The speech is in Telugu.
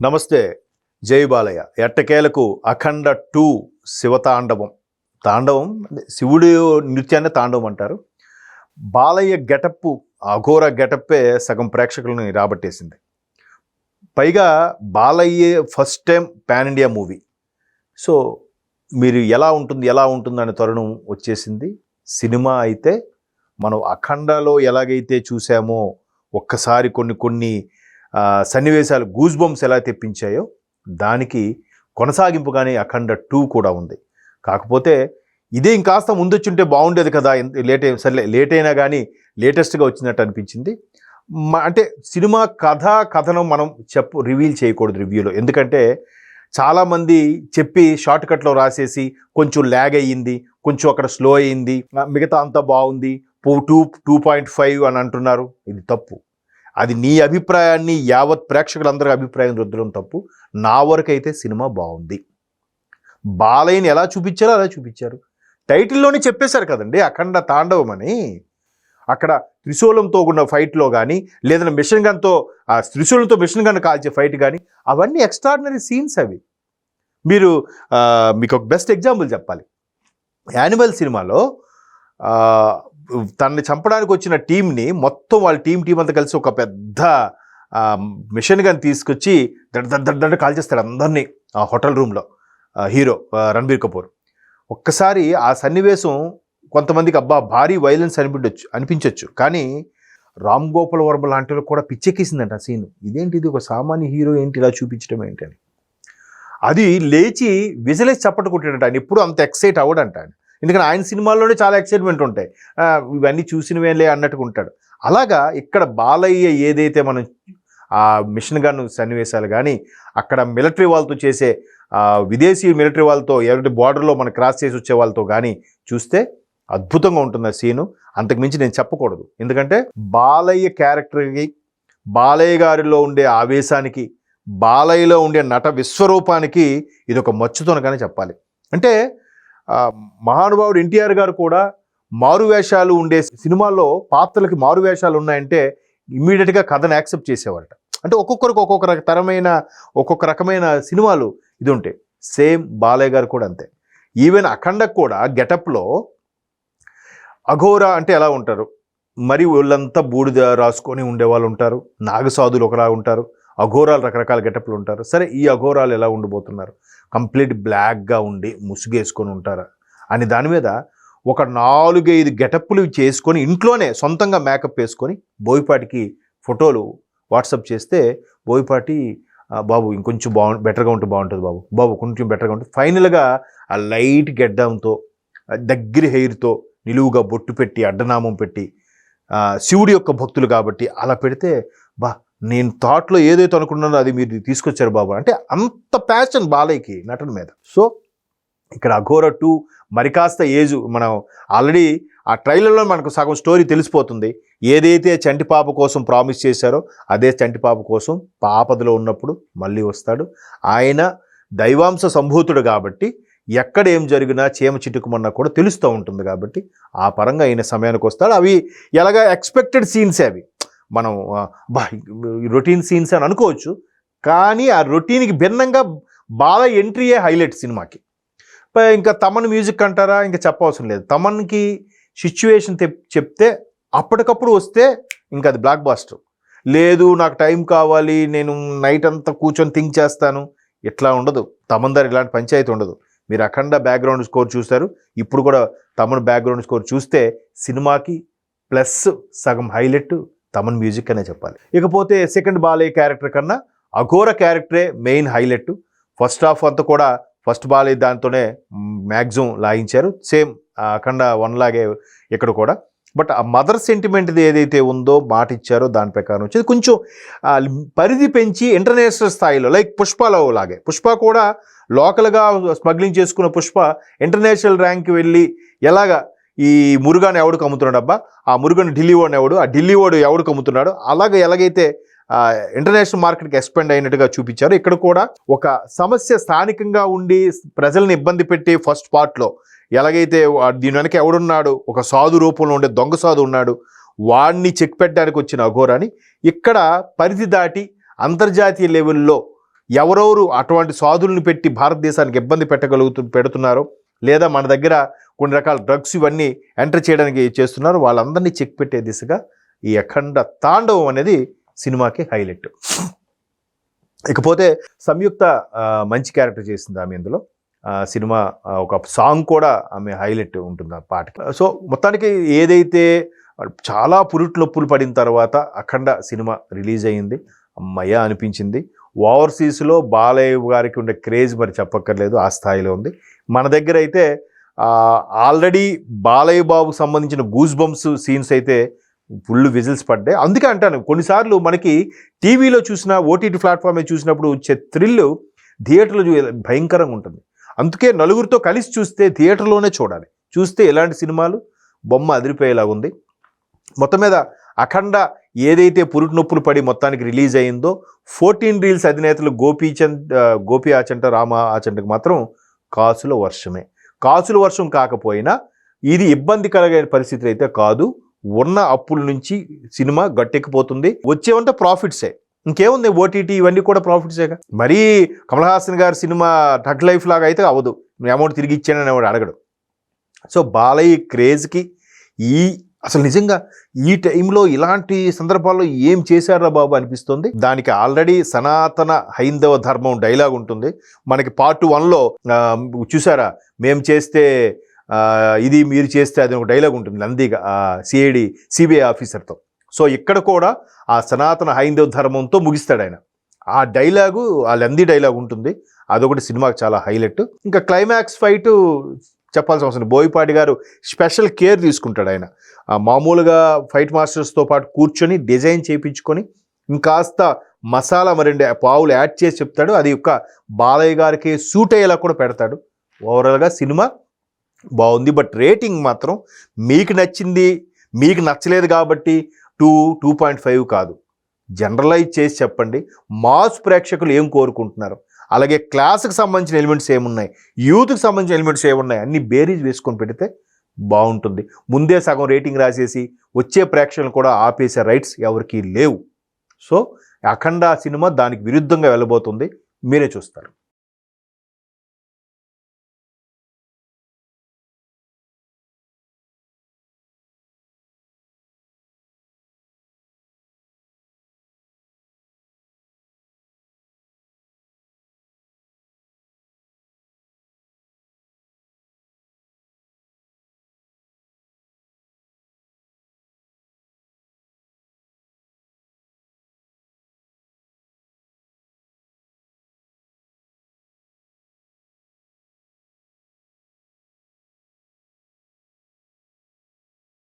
నమస్తే. జై బాలయ్య. ఎట్టకేలకు అఖండ 2 శివతాండవం. తాండవం శివుడి నృత్యాన్ని తాండవం అంటారు. బాలయ్య గెటప్, అఘోర గెటప్పే సగం ప్రేక్షకులను రాబట్టేసింది. పైగా Balayya first time pan India movie. So మీరు ఎలా ఉంటుంది అనే తరుణం వచ్చేసింది. సినిమా అయితే మనం అఖండలో ఎలాగైతే చూసామో ఒక్కసారి కొన్ని సన్నివేశాలు గూస్ బంప్స్ ఎలా తెప్పించాయో దానికి కొనసాగింపుగానే అఖండ 2 కూడా ఉంది. కాకపోతే ఇదే ఇంకాస్త ముందొచ్చుంటే బాగుండేది కదా, లేట్ అయినా కానీ లేటెస్ట్గా వచ్చినట్టు అనిపించింది. అంటే సినిమా కథనం మనం రివీల్ చేయకూడదు రివ్యూలో, ఎందుకంటే చాలామంది చెప్పి షార్ట్ కట్లో రాసేసి కొంచెం ల్యాగ్ అయ్యింది, కొంచెం అక్కడ స్లో అయ్యింది, మిగతా అంతా బాగుంది, 2.5 అని అంటున్నారు. ఇది తప్పు. అది నీ అభిప్రాయాన్ని యావత్ ప్రేక్షకులందరి అభిప్రాయం రుద్దడం తప్పు. నా వరకు అయితే సినిమా బాగుంది. బాలయ్యని ఎలా చూపించారో అలా చూపించారు. టైటిల్లోనే చెప్పేశారు కదండి అఖండ తాండవం అని. అక్కడ త్రిశూలంతో ఉన్న ఫైట్లో కానీ, లేదంటే మిషన్ గన్తో త్రిశూలంతో మిషన్ గన్ కాల్చే ఫైట్ కానీ, అవన్నీ ఎక్స్ట్రాడినరీ సీన్స్ అవి. మీకు ఒక బెస్ట్ ఎగ్జాంపుల్ చెప్పాలి. యానిమల్ సినిమాలో తనని చంపడానికి వచ్చిన టీంని మొత్తం వాళ్ళ టీం అంతా కలిసి ఒక పెద్ద మిషన్ గన్ తీసుకొచ్చి దడ్డ కాల్చేస్తాడు అందరినీ ఆ హోటల్ రూమ్లో. హీరో రణబీర్ కపూర్. ఒక్కసారి ఆ సన్నివేశం కొంతమందికి భారీ వైలెన్స్ అనిపించవచ్చు, కానీ రామ్ గోపాల్ వర్మ లాంటి వాళ్ళు కూడా పిచ్చెక్కేసిందంట ఆ సీను. ఇది ఒక సామాన్య హీరో ఏంటి ఇలా చూపించడం ఏంటి అని. అది లేచి విజిలేసి చప్పట కొట్టాడంట. ఆయన ఎప్పుడు అంత ఎక్సైట్ అవ్వడంట ఆయన, ఎందుకంటే ఆయన సినిమాల్లోనే చాలా ఎక్సైట్మెంట్ ఉంటాయి, ఇవన్నీ చూసినవేలే అన్నట్టుగా ఉంటాడు. అలాగా ఇక్కడ బాలయ్య ఏదైతే మనం ఆ మిషన్ గన్ సన్నివేశాలు కానీ, అక్కడ మిలిటరీ వాళ్ళతో చేసే విదేశీ మిలిటరీ వాళ్ళతో ఎవరి బార్డర్లో మనం క్రాస్ చేసి వచ్చే వాళ్ళతో కానీ చూస్తే అద్భుతంగా ఉంటుంది ఆ సీను. అంతకుమించి నేను చెప్పకూడదు, ఎందుకంటే బాలయ్య క్యారెక్టర్కి, బాలయ్య గారిలో ఉండే ఆవేశానికి, బాలయ్యలో ఉండే నట విశ్వరూపానికి ఇది ఒక మచ్చుతోనగానే చెప్పాలి. అంటే మహానుభావుడు ఎన్టీఆర్ గారు కూడా మారువేషాలు ఉండే సినిమాల్లో పాత్రలకి మారువేషాలు ఉన్నాయంటే ఇమ్మీడియట్గా కథను యాక్సెప్ట్ చేసేవారట. అంటే ఒక్కొక్కరికి ఒక్కొక్క రకమైన సినిమాలు ఇది ఉంటాయి. సేమ్ బాలయ్య గారు కూడా అంతే. ఈవెన్ అఖండకు కూడా గెటప్లో అఘోర అంటే ఎలా ఉంటారు, మరి వాళ్ళంతా బూడిద రాసుకొని ఉండేవాళ్ళు ఉంటారు, నాగసాధులు ఒకలా ఉంటారు, అఘోరాలు రకరకాల గెటప్లు ఉంటారు. సరే, ఈ అఘోరాలు ఎలా ఉండిపోతున్నారు, కంప్లీట్ బ్లాక్గా ఉండి ముసుగేసుకొని ఉంటారా అని దాని మీద ఒక 4-5 గెటప్లు చేసుకొని ఇంట్లోనే సొంతంగా మేకప్ వేసుకొని బోయపాటికి ఫోటోలు వాట్సాప్ చేస్తే, బోయపాటి బాబు ఇంకొంచెం బెటర్గా ఉంటే బాగుంటుంది బాబు కొంచెం బెటర్గా ఉంటుంది. ఫైనల్గా ఆ లైట్ గెడ్డంతో దగ్గర హెయిర్తో నిలువుగా బొట్టు పెట్టి అడ్డనామం పెట్టి, శివుడి యొక్క భక్తులు కాబట్టి అలా పెడితే, నేను థాట్లో ఏదైతే అనుకున్నానో అది మీరు తీసుకొచ్చారు బాబు అంటే అంత ప్యాషన్ బాలయ్యకి నటన మీద. సో ఇక్కడ అఘోర 2 మరి కాస్త ఏజ్, మనం ఆల్రెడీ ఆ ట్రైలర్లో మనకు సగం స్టోరీ తెలిసిపోతుంది. ఏదైతే చంటిపాప కోసం ప్రామిస్ చేశారో అదే చంటిపాప కోసం ఆపదలో ఉన్నప్పుడు మళ్ళీ వస్తాడు. ఆయన దైవాంశ సంభూతుడు కాబట్టి ఎక్కడ ఏం జరిగినా చీమ చిటుకుమన్నా కూడా తెలుస్తూ ఉంటుంది కాబట్టి ఆ పరంగా అయిన సమయానికి వస్తాడు. అవి ఎలాగా ఎక్స్పెక్టెడ్ సీన్సే అవి. మనం రొటీన్ సీన్స్ అని అనుకోవచ్చు, కానీ ఆ రొటీన్కి భిన్నంగా బాగా ఎంట్రీయే హైలైట్ సినిమాకి. ఇంకా తమన్ మ్యూజిక్ అంటారా, ఇంకా చెప్పవసరం లేదు. తమన్కి సిచ్యువేషన్ చెప్తే అప్పటికప్పుడు వస్తే ఇంకా అది బ్లాక్ బాస్టర్. లేదు నాకు టైం కావాలి, నేను నైట్ అంతా కూర్చొని థింక్ చేస్తాను, ఇట్లా ఉండదు. తమన్ దగ్గర ఇలాంటి పంచాయతీ ఉండదు. మీరు అఖండ బ్యాక్గ్రౌండ్ స్కోర్ చూస్తారు, ఇప్పుడు కూడా తమన్ బ్యాక్గ్రౌండ్ స్కోర్ చూస్తే సినిమాకి ప్లస్ సగం హైలైట్ తమన్ మ్యూజిక్ అనే చెప్పాలి. ఇకపోతే సెకండ్ బాలయ్య క్యారెక్టర్ కన్నా అఘోర క్యారెక్టరే మెయిన్ హైలైట్. ఫస్ట్ హాఫ్ అంతా కూడా ఫస్ట్ బాలయ్య దాంతోనే మ్యాక్సిమం లాగించారు. సేమ్ అఖండ 1 లాగే ఇక్కడ కూడా. బట్ ఆ మదర్ సెంటిమెంట్ది ఏదైతే ఉందో మాట ఇచ్చారో దాని ప్రకారం వచ్చేది కొంచెం పరిధి పెంచి ఇంటర్నేషనల్ స్థాయిలో, లైక్ పుష్పలో లాగే. పుష్ప కూడా లోకల్గా స్మగ్లింగ్ చేసుకున్న పుష్ప ఇంటర్నేషనల్ ర్యాంక్కి వెళ్ళి ఎలాగా ఈ మురుగాను ఎవడికి అమ్ముతున్నాడు అబ్బా, ఆ మురుగను ఢిల్లీ వాడిని ఎవడు, ఆ ఢిల్లీ వాడు ఎవడికి అమ్ముతున్నాడు, అలాగే ఎలాగైతే ఇంటర్నేషనల్ మార్కెట్కి ఎక్స్పెండ్ అయినట్టుగా చూపించారు. ఇక్కడ కూడా ఒక సమస్య స్థానికంగా ఉండి ప్రజల్ని ఇబ్బంది పెట్టి ఫస్ట్ పార్ట్లో ఎలాగైతే దీని వెనక ఎవడున్నాడు, ఒక సాధు రూపంలో ఉండే దొంగ సాధు ఉన్నాడు, వాడిని చెక్ పెట్టడానికి వచ్చిన అఘోరాని ఇక్కడ పరిధి దాటి అంతర్జాతీయ లెవెల్లో ఎవరెవరు అటువంటి సాధుల్ని పెట్టి భారతదేశానికి ఇబ్బంది పెడుతున్నారో, లేదా మన దగ్గర కొన్ని రకాల డ్రగ్స్ ఇవన్నీ ఎంటర్ చేయడానికి చేస్తున్నారు, వాళ్ళందరినీ చెక్ పెట్టే దిశగా ఈ అఖండ తాండవం అనేది సినిమాకి హైలైట్. ఇకపోతే సంయుక్త మంచి క్యారెక్టర్ చేసింది ఆమె ఇందులో. సినిమా ఒక సాంగ్ కూడా ఆమె హైలైట్ ఉంటుంది ఆ పాటకి. సో మొత్తానికి ఏదైతే చాలా పురుటి నొప్పులు పడిన తర్వాత అఖండ సినిమా రిలీజ్ అయ్యింది, అమ్మయ్య అనిపించింది. ఓవర్సీస్లో బాలయ్య గారికి ఉండే క్రేజ్ మరి చెప్పక్కర్లేదు, ఆ స్థాయిలో ఉంది. మన దగ్గర అయితే ఆల్రెడీ బాలయ్య బాబుకు సంబంధించిన గూస్ బంప్స్ సీన్స్ అయితే ఫుల్ విజిల్స్ పడ్డాయి. అందుకే అంటాను, కొన్నిసార్లు మనకి టీవీలో చూసిన, ఓటీటీ ప్లాట్ఫామ్ చూసినప్పుడు వచ్చే థ్రిల్ థియేటర్లో భయంకరంగా ఉంటుంది. అందుకే నలుగురితో కలిసి చూస్తే థియేటర్లోనే చూడాలి. చూస్తే ఎలాంటి సినిమాలు బొమ్మ అదిరిపోయేలాగా ఉంది. మొత్తం మీద అఖండ ఏదైతే పురుటి నొప్పులు పడి మొత్తానికి రిలీజ్ అయిందో, 14 రీల్స్ అధినేతలు గోపి ఆచంట, రామ ఆచంటకు మాత్రం కాసుల వర్షమే. కాసుల వర్షం కాకపోయినా ఇది ఇబ్బంది కలిగే పరిస్థితి అయితే కాదు. ఉన్న అప్పుల నుంచి సినిమా గట్టెక్కిపోతుంది. వచ్చేవంటే ప్రాఫిట్సే, ఇంకేముంది, ఓటీటీ ఇవన్నీ కూడా ప్రాఫిట్సేగా. మరీ కమల్ హాసన్ గారి సినిమా ఠగ్ లైఫ్ లాగా అయితే అవ్వదు, అమౌంట్ తిరిగి ఇచ్చానని ఎవడు అడగడు. సో బాలయ్య క్రేజ్కి అసలు నిజంగా ఈ టైంలో ఇలాంటి సందర్భాల్లో ఏం చేశారా బాబు అనిపిస్తుంది. దానికి ఆల్రెడీ సనాతన హైందవ ధర్మం డైలాగ్ ఉంటుంది. మనకి పార్ట్ 1లో చూసారా, మేము చేస్తే ఇది, మీరు చేస్తే అది ఒక డైలాగ్ ఉంటుంది నందిగా సిబిఐ ఆఫీసర్తో. సో ఇక్కడ కూడా ఆ సనాతన హైందవ ధర్మంతో ముగిస్తాడు ఆయన. ఆ డైలాగు, ఆ లంది డైలాగ్ ఉంటుంది, అదొకటి సినిమాకి చాలా హైలైట్. ఇంకా క్లైమాక్స్ ఫైట్ చెప్పాల్సిన అవసరం, బోయపాటి గారు స్పెషల్ కేర్ తీసుకుంటాడు. ఆయన మామూలుగా ఫైట్ మాస్టర్స్తో పాటు కూర్చొని డిజైన్ చేయించుకొని ఇంకాస్త మసాలా మరిండి పావులు యాడ్ చేసి చెప్తాడు. అది ఒక బాలయ్య గారికి సూట్ అయ్యేలా కూడా పెడతాడు. ఓవరాల్గా సినిమా బాగుంది. బట్ రేటింగ్ మాత్రం మీకు నచ్చింది, మీకు నచ్చలేదు కాబట్టి 2.5 కాదు, జనరలైజ్ చేసి చెప్పండి. మాస్ ప్రేక్షకులు ఏం కోరుకుంటున్నారు, అలాగే క్లాస్కి సంబంధించిన ఎలిమెంట్స్ ఏమున్నాయి, యూత్కి సంబంధించిన ఎలిమెంట్స్ ఏమున్నాయి, అన్ని బేరీజ్ వేసుకొని పెడితే బాగుంటుంది. ముందే సగం రేటింగ్ రాసేసి వచ్చే ప్రేక్షకులు కూడా ఆపేసే రైట్స్ ఎవరికీ లేవు. సో అఖండ సినిమా దానికి విరుద్ధంగా వెళ్ళబోతుంది, మీరే చూస్తారు.